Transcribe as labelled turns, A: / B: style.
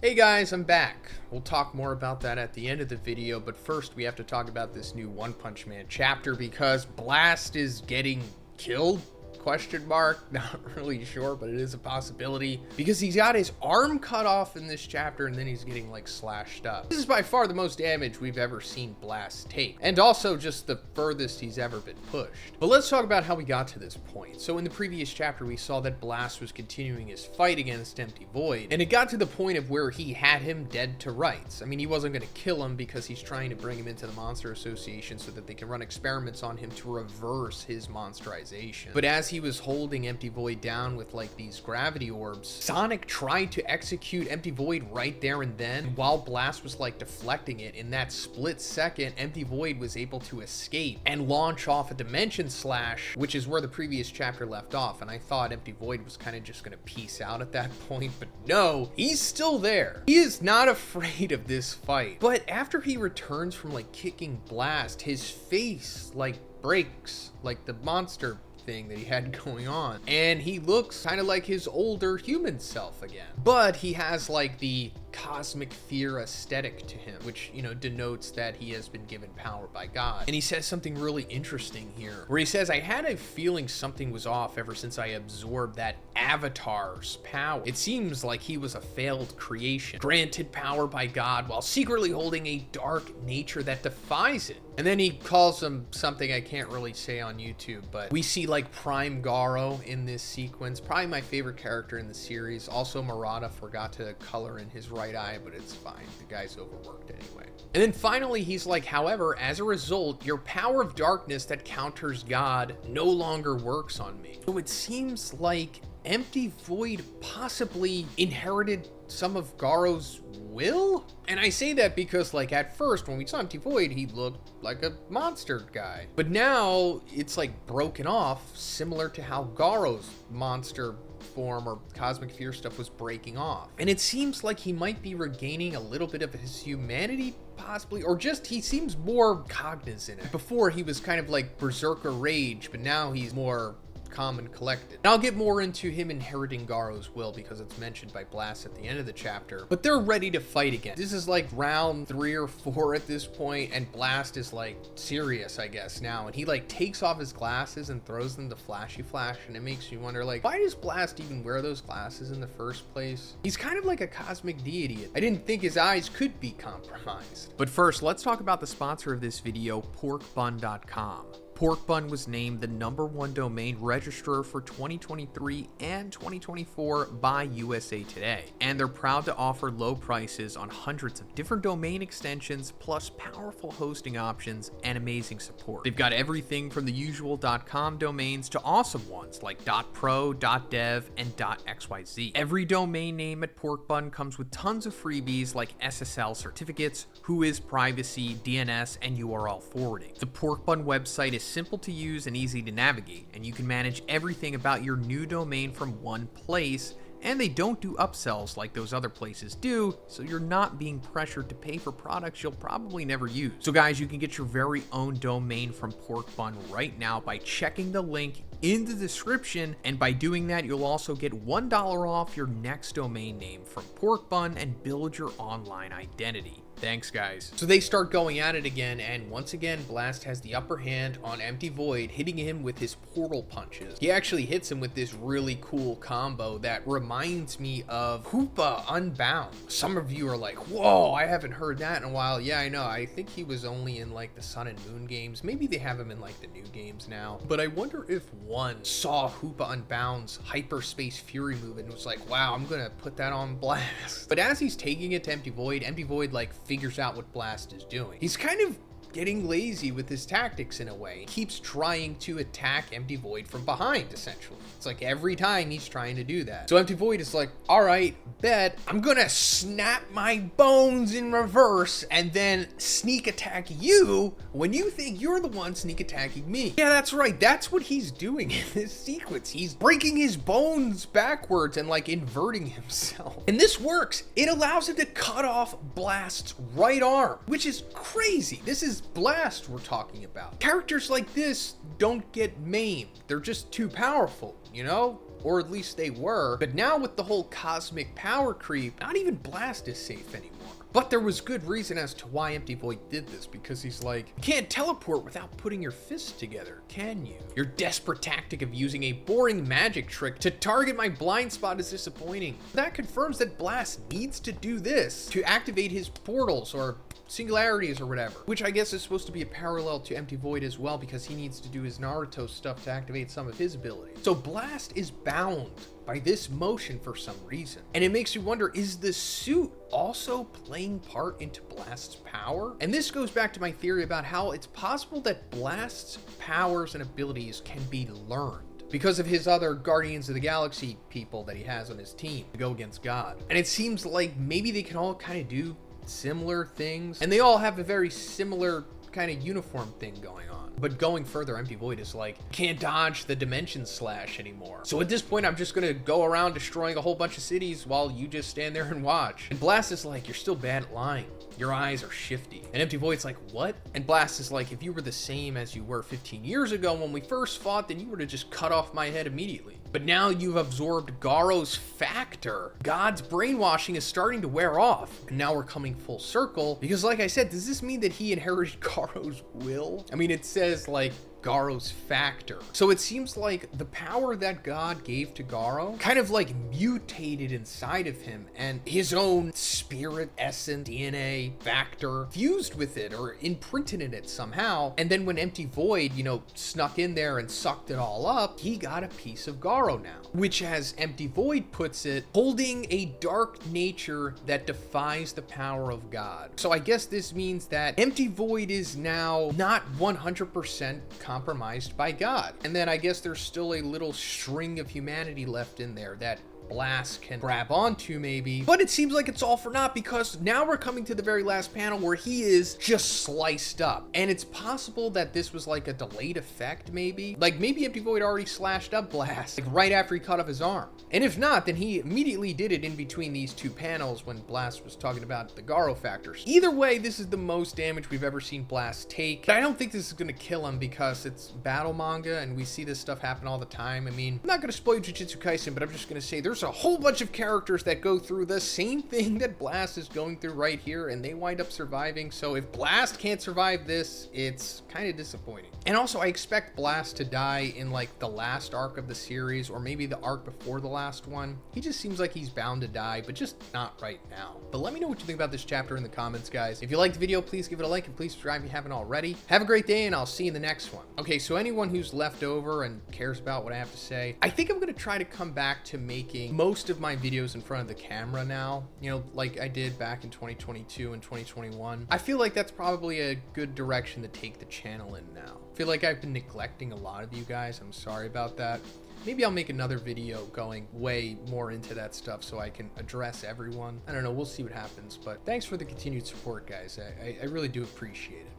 A: Hey guys, I'm back. We'll talk more about that at the end of the video, but first we have to talk about this new One Punch Man chapter because Blast is getting killed? Question mark? Not really sure, but it is a possibility because he's got his arm cut off in this chapter and then he's getting like slashed up. This is by far the most damage we've ever seen Blast take, and also just the furthest he's ever been pushed. But let's talk about how we got to this point. So in the previous chapter we saw that Blast was continuing his fight against Empty Void, and it got to the point of where he had him dead to rights. I mean, he wasn't going to kill him because he's trying to bring him into the Monster Association so that they can run experiments on him to reverse his monsterization. But as he was holding Empty Void down with like these gravity orbs, Sonic tried to execute Empty Void right there and then. While Blast was like deflecting it, in that split second, Empty Void was able to escape and launch off a Dimension Slash, which is where the previous chapter left off. And I thought Empty Void was kind of just going to peace out at that point, but no, he's still there. He is not afraid of this fight. But after he returns from like kicking Blast, his face like breaks, like the monster thing that he had going on, and he looks kind of like his older human self again, but he has like the cosmic fear aesthetic to him, which, you know, denotes that he has been given power by God. And he says something really interesting here, where he says, I had a feeling something was off ever since I absorbed that avatar's power. It seems like he was a failed creation, granted power by God while secretly holding a dark nature that defies it. And then he calls him something I can't really say on YouTube, but we see like Prime Garo in this sequence, probably my favorite character in the series. Also, Murata forgot to color in his right eye, but it's fine. The guy's overworked anyway. And then finally, he's like, however, as a result, your power of darkness that counters God no longer works on me. So it seems like Empty Void possibly inherited some of Garo's will? And I say that because like at first when we saw Empty Void, he looked like a monster guy. But now it's like broken off, similar to how Garo's monster form or cosmic fear stuff was breaking off. And it seems like he might be regaining a little bit of his humanity, possibly, or just he seems more cognizant. Before he was kind of like berserker rage, but now he's more calm and collected. And I'll get more into him inheriting Garo's will because it's mentioned by Blast at the end of the chapter, but they're ready to fight again. This is like round 3 or 4 at this point, and Blast is like serious, I guess, now, and he like takes off his glasses and throws them to Flashy Flash, and it makes you wonder, like, why does Blast even wear those glasses in the first place? He's kind of like a cosmic deity. I didn't think his eyes could be compromised. But first, let's talk about the sponsor of this video, porkbun.com. Porkbun was named the #1 domain registrar for 2023 and 2024 by USA Today, and they're proud to offer low prices on hundreds of different domain extensions, plus powerful hosting options and amazing support. They've got everything from the usual .com domains to awesome ones like .pro, .dev, and .xyz. Every domain name at Porkbun comes with tons of freebies like SSL certificates, Whois privacy, DNS, and URL forwarding. The Porkbun website is simple to use and easy to navigate, and you can manage everything about your new domain from one place, and they don't do upsells like those other places do, so you're not being pressured to pay for products you'll probably never use. So guys, you can get your very own domain from Porkbun right now by checking the link in the description, and by doing that, you'll also get $1 off your next domain name from Porkbun and build your online identity. Thanks, guys. So they start going at it again, and once again, Blast has the upper hand on Empty Void, hitting him with his portal punches. He actually hits him with this really cool combo that reminds me of Hoopa Unbound. Some of you are like, whoa, I haven't heard that in a while. Yeah, I know. I think he was only in like the Sun and Moon games. Maybe they have him in like the new games now. But I wonder if one saw Hoopa Unbound's Hyperspace Fury move and was like, wow, I'm gonna put that on Blast. But as he's taking it to Empty Void like figures out what Blast is doing. He's kind of getting lazy with his tactics in a way. He keeps trying to attack Empty Void from behind, essentially. It's like every time he's trying to do that. So Empty Void is like, all right, bet I'm gonna snap my bones in reverse and then sneak attack you when you think you're the one sneak attacking me. Yeah, that's right. That's what he's doing in this sequence. He's breaking his bones backwards and like inverting himself. And this works. It allows him to cut off Blast's right arm, which is crazy. This is Blast we're talking about. Characters like this don't get maimed. They're just too powerful, you know? or at least they were. But now with the whole cosmic power creep, not even Blast is safe anymore. But there was good reason as to why Empty Void did this, because he's like, you can't teleport without putting your fists together, can you? Your desperate tactic of using a boring magic trick to target my blind spot is disappointing. That confirms that Blast needs to do this to activate his portals or singularities or whatever, which I guess is supposed to be a parallel to Empty Void as well, because he needs to do his Naruto stuff to activate some of his abilities. So Blast is bound by this motion for some reason. And it makes you wonder, is the suit also playing part into Blast's power? And this goes back to my theory about how it's possible that Blast's powers and abilities can be learned because of his other Guardians of the Galaxy people that he has on his team to go against God. And it seems like maybe they can all kind of do similar things, and they all have a very similar kind of uniform thing going on. But going further, Empty Void is like, can't dodge the dimension slash anymore. So at this point, I'm just gonna go around destroying a whole bunch of cities while you just stand there and watch. And Blast is like, you're still bad at lying. Your eyes are shifty. And Empty Void's like, what? And Blast is like, if you were the same as you were 15 years ago when we first fought, then you would have just cut off my head immediately. But now you've absorbed Garo's factor. God's brainwashing is starting to wear off. And now we're coming full circle, because like I said, does this mean that he inherited Garo's will? I mean, it says like Garo's factor. So it seems like the power that God gave to Garo kind of like mutated inside of him, and his own spirit, essence, DNA, factor fused with it or imprinted in it somehow. And then when Empty Void, you know, snuck in there and sucked it all up, he got a piece of Garo now, which, as Empty Void puts it, holding a dark nature that defies the power of God. So I guess this means that Empty Void is now not 100% compromised by God. And then I guess there's still a little string of humanity left in there that Blast can grab onto maybe, but it seems like it's all for naught, because now we're coming to the very last panel where he is just sliced up. And it's possible that this was like a delayed effect, maybe Empty Void already slashed up Blast like right after he cut off his arm. And if not, then he immediately did it in between these two panels when Blast was talking about the Garo factors. Either way, this is the most damage we've ever seen Blast take. But I don't think this is going to kill him, because it's battle manga and we see this stuff happen all the time. I mean, I'm not going to spoil Jujutsu Kaisen, but I'm just going to say there's a whole bunch of characters that go through the same thing that Blast is going through right here, and they wind up surviving. So if Blast can't survive this, it's kind of disappointing. And also, I expect Blast to die in like the last arc of the series, or maybe the arc before the last one. He just seems like he's bound to die, but just not right now. But let me know what you think about this chapter in the comments, guys. If you liked the video, please give it a like, and please subscribe if you haven't already. Have a great day, and I'll see you in the next one. Okay, so anyone who's left over and cares about what I have to say, I think I'm going to try to come back to making most of my videos in front of the camera now, you know, like I did back in 2022 and 2021. I feel like that's probably a good direction to take the channel in now. I feel like I've been neglecting a lot of you guys. I'm sorry about that. Maybe I'll make another video going way more into that stuff so I can address everyone. I don't know, we'll see what happens, but thanks for the continued support, guys. I really do appreciate it.